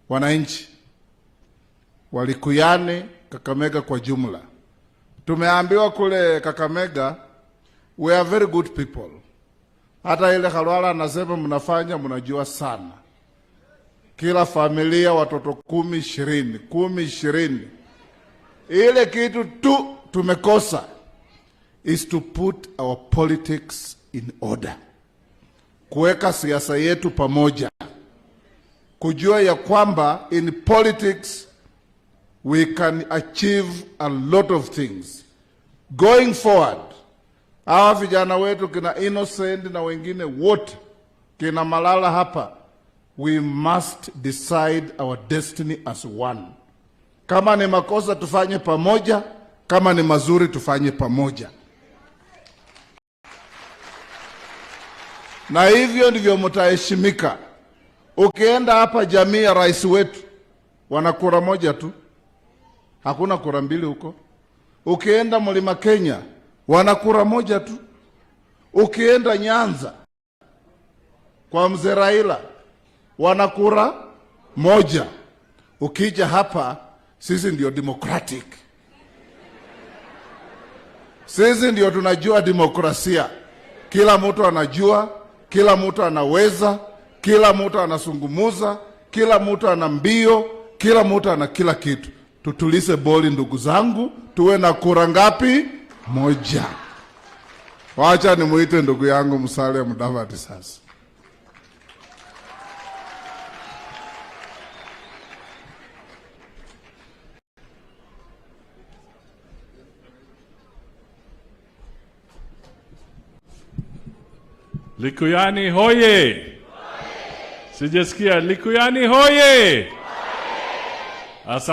wananchi walikuyane Kakamega kwa jumla. Tumeambiwa kule Kakamega we are very good people. Hata ile Khalwala anasema mnafanya mnajua sana. Kila familia watoto 10, 20. Ile kitu tu tumekosa is to put our politics in order. Kuweka siasa yetu pamoja. Kujua ya kwamba in politics we can achieve a lot of things. Going forward, hawa vijana wetu kina Innocent na wengine wote, kina Malala hapa, we must decide our destiny as one. Kama ni makosa tufanye pamoja, kama ni mazuri tufanye pamoja. Na hivyo ndivyo mtaheshimika. Ukienda hapa jamii ya rais wetu, wana kura moja tu. Hakuna kura mbili huko. Ukienda Mlima Kenya, wana kura moja tu. Ukienda Nyanza, kwa mzee Raila, wana kura moja. Ukija hapa, sisi ndio democratic. Sisi ndio tunajua demokrasia. Kila mtu anajua, kila mtu anaweza, kila mtu anasungumuza, kila mtu ana mbio, kila mtu ana kila kitu. Tutulise boli ndugu zangu, tuwe na kura ngapi? Moja. Wacha nimuite ndugu yangu Musalia Mudavadi sasa. Likuyani hoye! Sijasikia Likuyani hoye! Asa